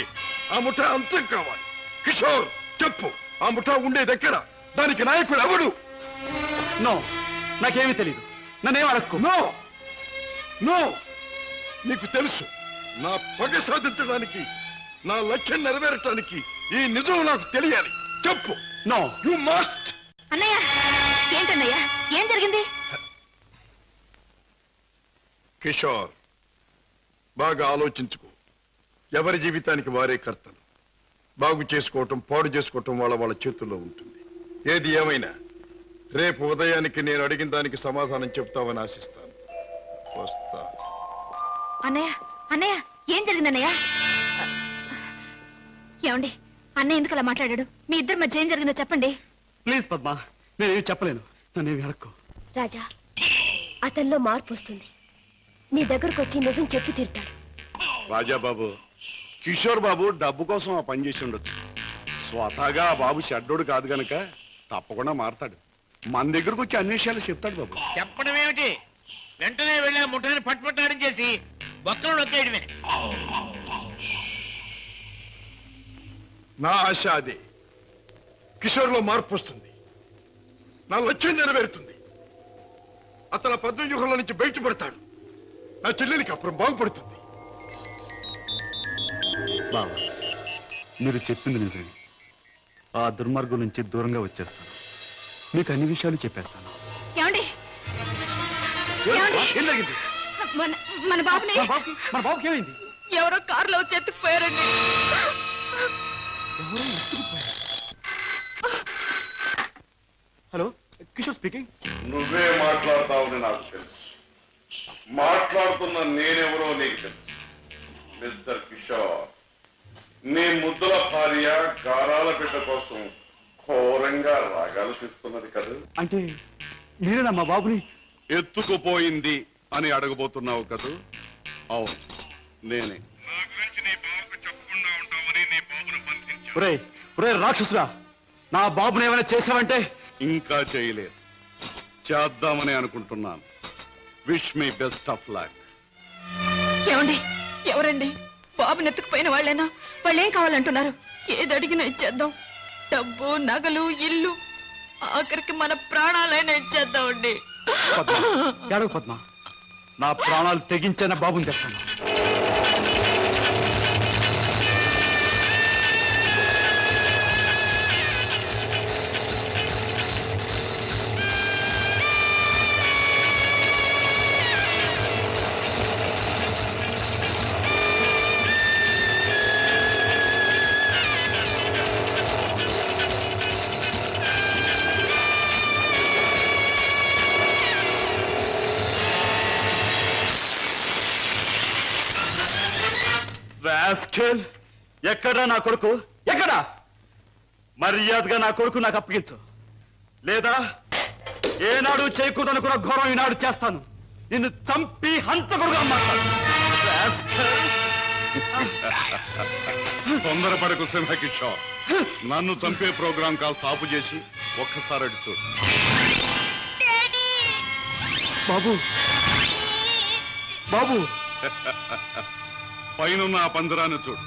ఆ ముఠా అంతం కావాలి. కిషోర్, చెప్పు, ఆ ముఠా ఉండేదెక్కడ? దానికి నాయకుడు ఎవడు? నో, నాకేమీ తెలియదు. నన్నేం అడక్కు. నో నో, నీకు తెలుసు. నా పగ సాధించడానికి, నా లక్ష్యం నెరవేరటానికి ఈ నిజం నాకు తెలియాలి. చెప్పు. No, you must. అన్నయ్య, ఏంటన్నయ్య, ఏం జరిగింది? కిషోర్, బాగా ఆలోచించుకో. ఎవరి జీవితానికి వారే కర్తలు. బాగు చేసుకోవటం, పాడు చేసుకోవటం వాళ్ళ వాళ్ళ చేతుల్లో ఉంటుంది. ఏది ఏమైనా రేపు ఉదయానికి నేను అడిగిన దానికి సమాధానం చెప్తావని ఆశిస్తాను. వస్తా. అన్నయ్య, అన్నయ్య, ఏం జరిగిందన్నయ్య? ఏమండి, అన్నయ్య ఎందుకు అలా మాట్లాడాడు? మీ ఇద్దరి మధ్య ఏం జరిగిందో చెప్పండి. ప్లీజ్ పద్మ, నేనేమి చెప్పలేను. నన్నేమి అడక్కు. రాజా, అతనిలో మార్పు వస్తుంది. నీ దగ్గరకు వచ్చి నిజం చెప్పి తీరుతాడు. రాజాబాబు, కిషోర్ బాబు డబ్బు కోసం ఆ పని చేసి ఉండొచ్చు. స్వతహాగా ఆ బాబు షడ్డోడు కాదు గనక తప్పకుండా మారతాడు. మన దగ్గరకు వచ్చి అన్ని విషయాలు చెప్తాడు బాబు. చెప్పడం ఏమిటి? వెంటనే వెళ్ళి ఆ ముఠాన్ని పట్టుపట్టాడించేసి బొక్కలు నొక్కేయడమే. నా ఆశ అదే. కిషోర్లో మార్పు వస్తుంది. నా లక్ష్యం నెరవేరుతుంది. అతను పద్మవ్యూహంలో నుంచి బయటపడతాడు. నా చెల్లెలికి అప్పుడు బాగుపడుతుంది. బాబా, మీరు చెప్పింది నిజమే. ఆ దుర్మార్గం నుంచి దూరంగా వచ్చేస్తాను. మీకు అన్ని విషయాలు చెప్పేస్తాను. ఏమండి, ఏమండి? ఏం జరిగింది? మన బాబుని మన బాబుకి ఏమైంది? ఎవరో కారులో వచ్చి ఎత్తుకుపోయారండి. Hello, Kishore speaking. నువ్వే మాట్లాడతావని నాకు తెలుసు. మాట్లాడుతున్న నేనెవరో నీకు తెలుసు. మిస్టర్ కిషోర్, నీ ముద్దుల భార్య గారాల బిడ్డ కోసం ఘోరంగా రాగాలు తీస్తున్నది కదా. అంటే మీరేనా మా బాబుని ఎత్తుకుపోయింది అని అడగబోతున్నావు కదూ? అవును, నేనే. ఒరే ఒరే రాక్షసురా, నా బాబుని ఏమైనా చేసావంటే? ఇంకా చేయలేదు, చేద్దామని అనుకుంటున్నాను. Wish me best of luck. ఏమండి, ఎవరండి? బాబుని ఎత్తుకుపోయిన వాళ్ళేనా? వాళ్ళేం కావాలంటున్నారు? ఏది అడిగినా ఇచ్చేద్దాం. డబ్బు, నగలు, ఇల్లు, ఆఖరికి మన ప్రాణాలైనా ఇచ్చేద్దామండి. ఏడవ పద్మ, నా ప్రాణాలు తెగించిన బాబుని తెస్తాను. ఎక్కడా నా కొడుకు? ఎక్కడా? మర్యాదగా నా కొడుకు నాకు అప్పగించు, లేదా ఏనాడు చేయకూడదనుకున్న ఘోరం ఈనాడు చేస్తాను. నిన్ను చంపి హంతకుడుగా మాట్లాడు. తొందరపడకు సింహకిషోర్. నన్ను చంపే ప్రోగ్రాం కాస్త ఆపు చేసి ఒక్కసారి అడి చూడు. బాబు, బాబు, పైనున్న ఆ పంజరాన్ని చూడు.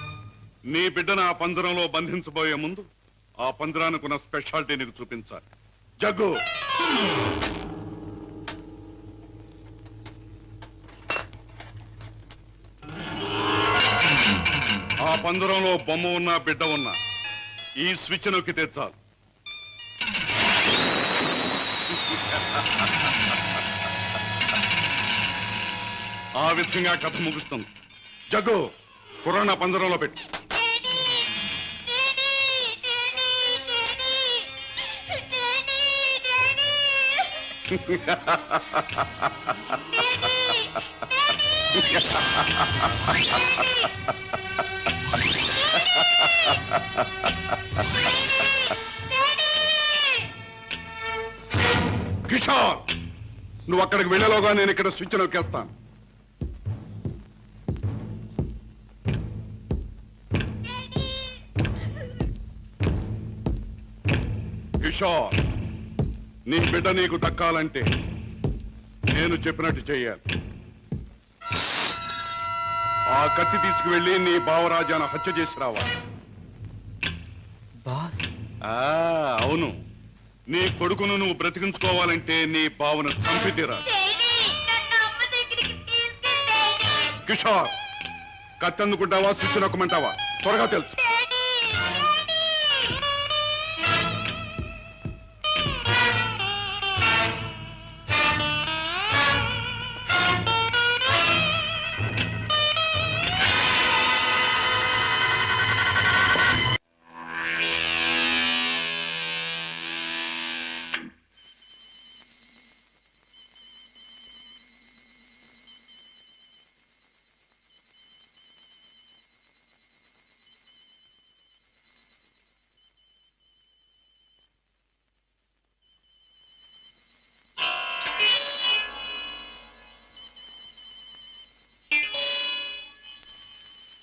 నీ బిడ్డను ఆ పంజరంలో బంధించబోయే ముందు ఆ పంజరానికున్న స్పెషాలిటీ నీకు చూపించాలి. జగ్గు, ఆ పంజరంలో బొమ్మ ఉన్నా బిడ్డ ఉన్నా ఈ స్విచ్ నొక్కితే చాలు. ఆ విధంగా కథ ముగుస్తుంది. జగ్గు కరోనా పంజరంలో పెట్టు. కిషోర్, నువ్వు అక్కడికి వెళ్ళలోగా నేను ఇక్కడ స్విచ్ నొక్కేస్తాను. కిషోర్, నీ బిడ్డ నీకు దక్కాలంటే నేను చెప్పినట్టు చెయ్యాలి. ఆ కత్తి తీసుకువెళ్ళి నీ బావరాజాను హత్య చేసి రావాలి. అవును, నీ కొడుకును నువ్వు బ్రతికించుకోవాలంటే నీ బావను చంపి తీరాలి. కిషోర్, కత్తి అందుకుంటావా స్విచ్ నొక్కమంటావా? త్వరగా తెలుసు.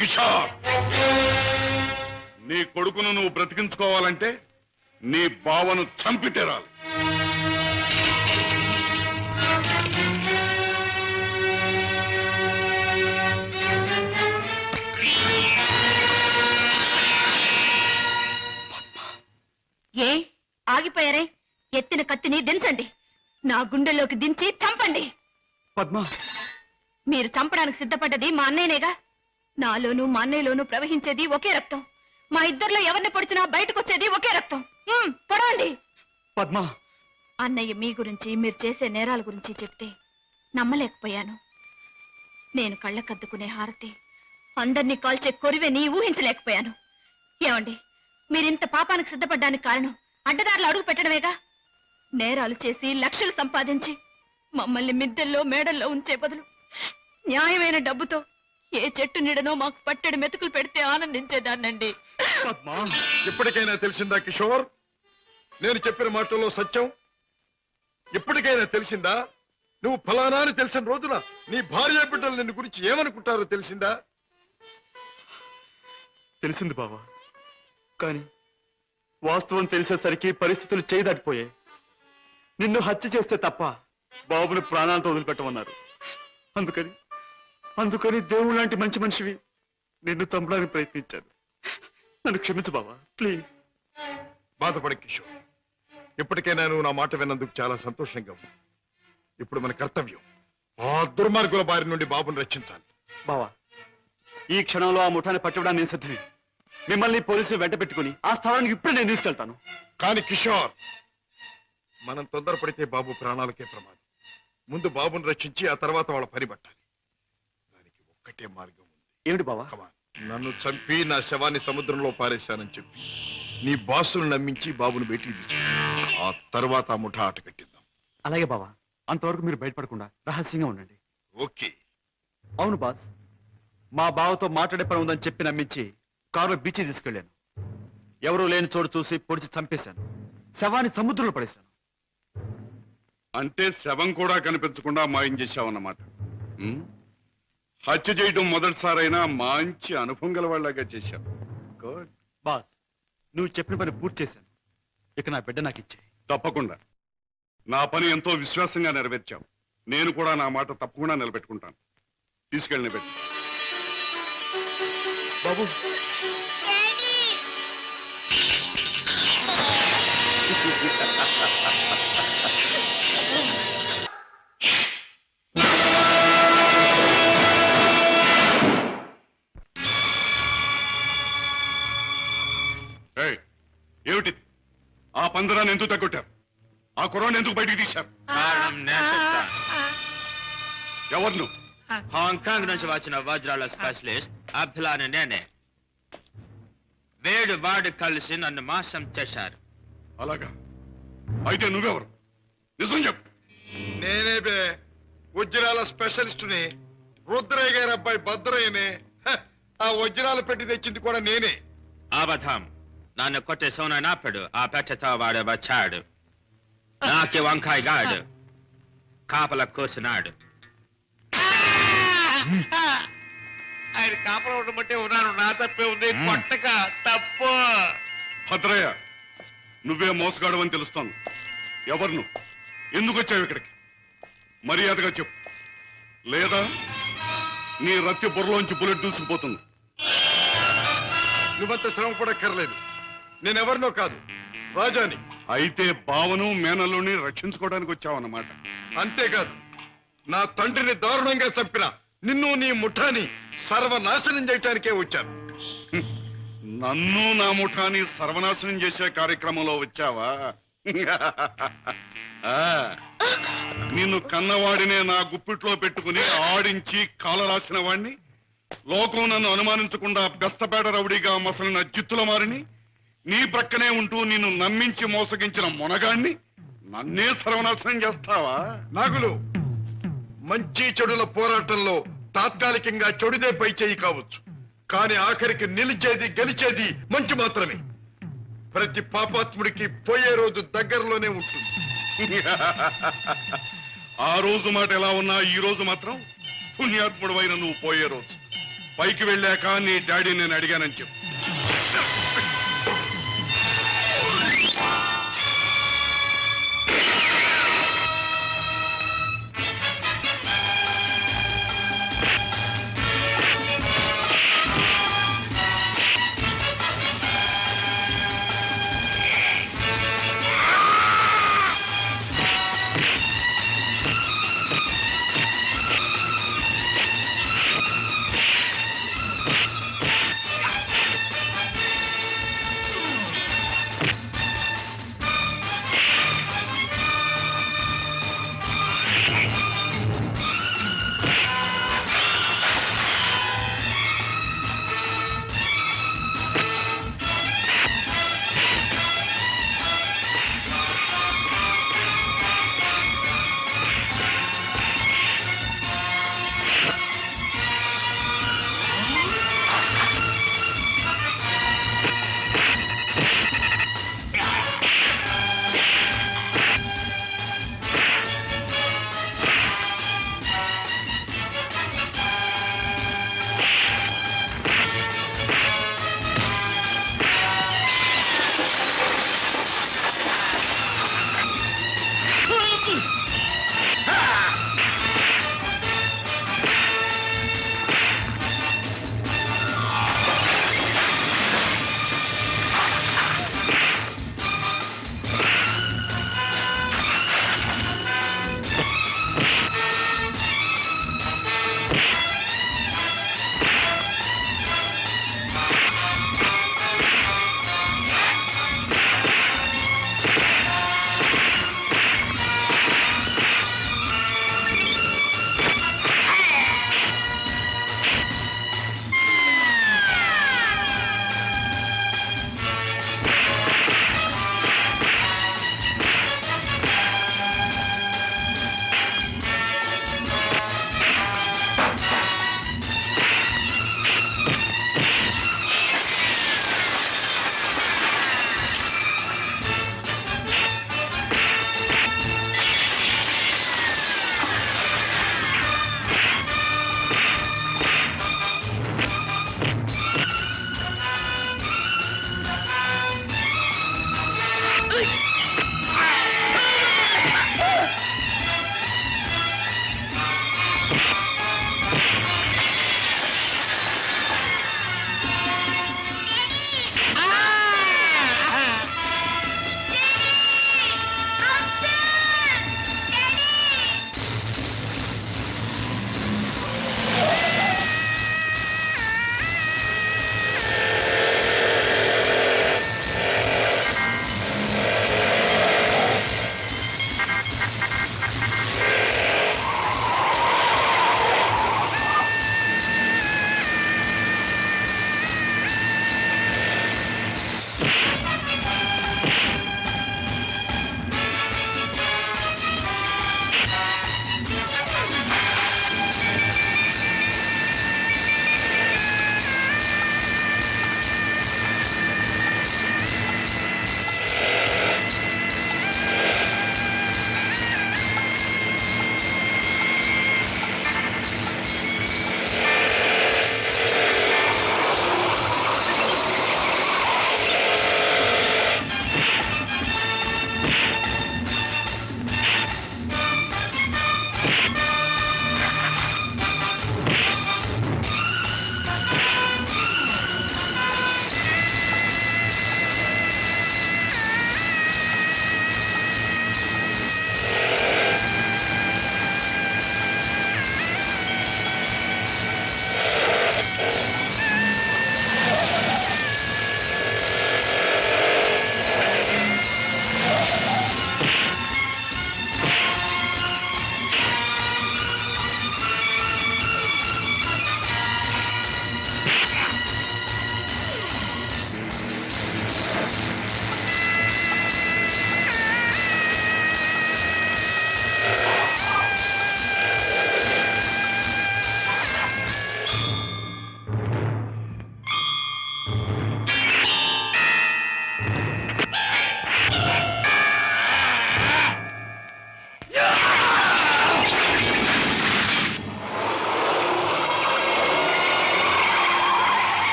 కిషోర్, నీ కొడుకును నువ్వు బ్రతికించుకోవాలంటే నీ బావను చంపి తీరాలి. ఏ ఆగిపోయారే? ఎత్తిన కత్తిని దించండి. నా గుండెల్లోకి దించి చంపండి. పద్మ, మీరు చంపడానికి సిద్ధపడ్డది మా అన్నయ్యనేగా. నాలోనూ మా అన్నయ్యలోనూ ప్రవహించేది ఒకే రక్తం. మా ఇద్దరిలో ఎవరిని పొడిచినా బయటకొచ్చేది ఒకే రక్తం. పొడవండి. పద్మ, అన్నయ్య మీ గురించి, మీరు చేసే నేరాల గురించి చెప్తే నమ్మలేకపోయాను. నేను కళ్ళకద్దుకునే హారతి, అందరినీ కాల్చే కొరివెని ఊహించలేకపోయాను. ఏమండి, మీరింత పాపానికి సిద్ధపడ్డానికి కారణం అడ్డదారులు అడుగు పెట్టడమేగా. నేరాలు చేసి లక్షలు సంపాదించి మమ్మల్ని మిద్దెల్లో మేడల్లో ఉంచే బదులు న్యాయమైన డబ్బుతో ఏ చెట్టు నీడనో మాకు పట్టెడు మెతుకులు పెడితే ఆనందించేదాన్నండి. ఇప్పటికైనా తెలిసిందా కిషోర్, నేను చెప్పిన మాటల్లో సత్యం? ఇప్పటికైనా తెలిసిందా? నువ్వు ఫలానా అని తెలిసిన రోజున నీ భార్య బిడ్డలు నిన్ను గురించి ఏమనుకుంటారో తెలిసిందా? తెలిసింది బావా, కానీ వాస్తవం తెలిసేసరికి పరిస్థితులు చేయి దాటిపోయాయి. నిన్ను హత్య చేస్తే తప్ప బాబుని ప్రాణాలతో వదిలిపెట్టమన్నారు. అందుకని దేవుడు లాంటి మంచి మనిషివి నిన్ను చంపడానికి ప్రయత్నించాను. నన్ను క్షమించు బావా, ప్లీజ్. బాధపడ కిషోర్, ఇప్పటికైనా నువ్వు నా మాట విన్నందుకు చాలా సంతోషంగా ఉంది. ఇప్పుడు మన కర్తవ్యం ఆ దుర్మార్గుల బారి నుండి బాబుని రక్షించాలి. బావా, ఈ క్షణంలో ఆ ముఠాన్ని పట్టుకోవడానికి నేను సిద్ధమే. మిమ్మల్ని పోలీసులు వెంట పెట్టుకుని ఆ స్థలానికి ఇప్పుడే నేను తీసుకెళ్తాను. కానీ కిషోర్, మనం తొందరపడితే బాబు ప్రాణాలకే ప్రమాదం. ముందు బాబుని రక్షించి ఆ తర్వాత వాళ్ళ పని పట్టాలి. దానికి ఒక్కటే మార్గం ఉంది. ఏమిటి బావా? నన్ను చంపి నా శవాన్ని సముద్రంలో పారేశానని చెప్పి నీ బాసును నమ్మించి బాబును బయటికి తీసుకు, ఆ తర్వాత ఆ ముఠా ఆట కట్టిద్దాం. అలాగే బావా, అంతవరకు మీరు బయటపడకుండా రహస్యంగా ఉండండి. ఓకే. అవును బాస్, మా బావతో మాట్లాడే పని ఉందని చెప్పి నమ్మించి కారులో బీచ్ తీసుకెళ్లాను. ఎవరూ లేని చోటు చూసి పొడిచి చంపేశాను. శవాన్ని సముద్రంలో పడేశాను. అంటే శవం కూడా కనిపించకుండా మాయం చేశావన్నమాట. హత్య చేయడం మొదటిసారైనా మంచి అనుభవం గల వాళ్ళగా చేశావు. గుడ్. బాస్, నువ్వు చెప్పిన పని పూర్తి చేశాను. ఇక నా బిడ్డ నాకు ఇచ్చే. తప్పకుండా. నా పని ఎంతో విశ్వాసంగా నెరవేర్చావు. నేను కూడా నా మాట తప్పకుండా నిలబెట్టుకుంటాను. తీసుకెళ్ళిన బిడ్డ. బాబు, ఏమిటి? ఆ పందరాన్ని ఎందుకు తగ్గొట్టారు? ఆ కుర్రాన్ని ఎందుకు బయటికి తీశారు? ఎవరు నువ్వు? హాంకాంగ్ నుంచి వచ్చిన వజ్రాల స్పెషలిస్ట్ అబ్దుల్లా అని నేనే. వేడు వాడు కలిసి నన్ను మోసం చేశారు. అలాగా? అయితే నువ్వెవరు? నిజం చెప్పు. నేనే బే, వజ్రాల స్పెషలిస్టుని. రుద్రయ్య గారి అబ్బాయి భద్రయ్యనే. ఆ వజ్రాలు పెట్టి తెచ్చింది కూడా నేనే. అబద్ధం. నన్ను కొట్టే సోననాపుడు ఆ పెట్టతో వాడు వచ్చాడు. నాకి వంకాయ గాడు కాపల కూర్చున్నాడు. ఆయన కాపలా ఉండమంటే ఉన్నాను. నా తప్పే ఉంది. కొట్టక తప్పు. భద్రయ్య, నువ్వే మోసగాడవని తెలుస్తాను. ఎవరు నువ్వు? ఎందుకు వచ్చావు ఇక్కడికి? మర్యాదగా చెప్పు, లేదా నీ రత్తి బుర్రలోంచి బుల్లెట్ దూసుకుపోతుంది. నువ్వంత శ్రమ పడక్కర్లేదు. నేనెవరినో కాదు, రాజాని. అయితే బావను మేనల్లుని రక్షించుకోవడానికి వచ్చావన్నమాట. అంతేకాదు, నా తండ్రిని దారుణంగా చంపిన నిన్ను నీ ముఠాని సర్వనాశనం చేయటానికే వచ్చాను. నన్ను నా ముఠాని సర్వనాశనం చేసే కార్యక్రమంలో వచ్చావా? నిన్ను కన్నవాడినే నా గుప్పిట్లో పెట్టుకుని ఆడించి కాలరాసిన వాణ్ణి, లోకం నన్ను అనుమానించకుండా బెస్తపేట రౌడీగా మసలిన జిత్తుల మారిని, నీ ప్రక్కనే ఉంటూ నిన్ను నమ్మించి మోసగించిన మొనగాణ్ణి నన్నే సర్వనాశనం చేస్తావా? నాగులు, మంచి చెడుల పోరాటంలో తాత్కాలికంగా చెడుదే పై చేయి కావచ్చు, కానీ ఆఖరికి నిలిచేది గెలిచేది మంచి మాత్రమే. ప్రతి పాపాత్ముడికి పోయే రోజు దగ్గరలోనే ఉంటుంది. ఆ రోజు మాట ఎలా ఉన్నా ఈ రోజు మాత్రం పుణ్యాత్ముడు అయిన నువ్వు పోయే రోజు. పైకి వెళ్ళాక నీ డాడీ నేను అడిగానని చెప్పు.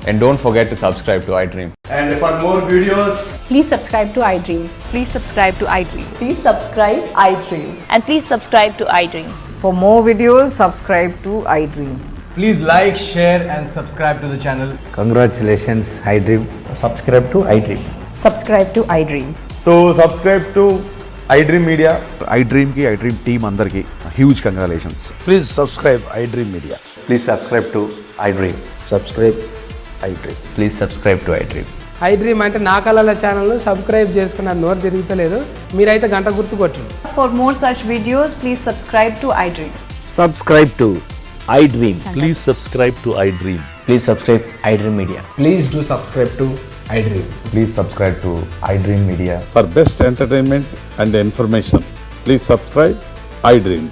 And don't forget to subscribe to iDream. And for more videos, Please subscribe to iDream. Please subscribe to iDream. Please subscribe iDream. And please subscribe to iDream. For more videos, subscribe to iDream. Please like, share, and subscribe to the channel. Congratulations, iDream. Subscribe to iDream. Subscribe to iDream. So subscribe to iDream Media. iDream ki iDream team andarki huge congratulations. Please subscribe iDream Media. Please subscribe to iDream. Subscribe iDream. Please subscribe to iDream. iDream అంటే నా కళల channel subscribe చేసుకున్న నోరు తిరుగుతలేదు మీరైతే గంట గుర్తు కొట్టండి. For more such videos, please subscribe to iDream. Subscribe to iDream. Please subscribe to iDream. Please subscribe iDream Media. Please do subscribe to iDream. Please subscribe to iDream Media. For best entertainment and information, please subscribe iDream.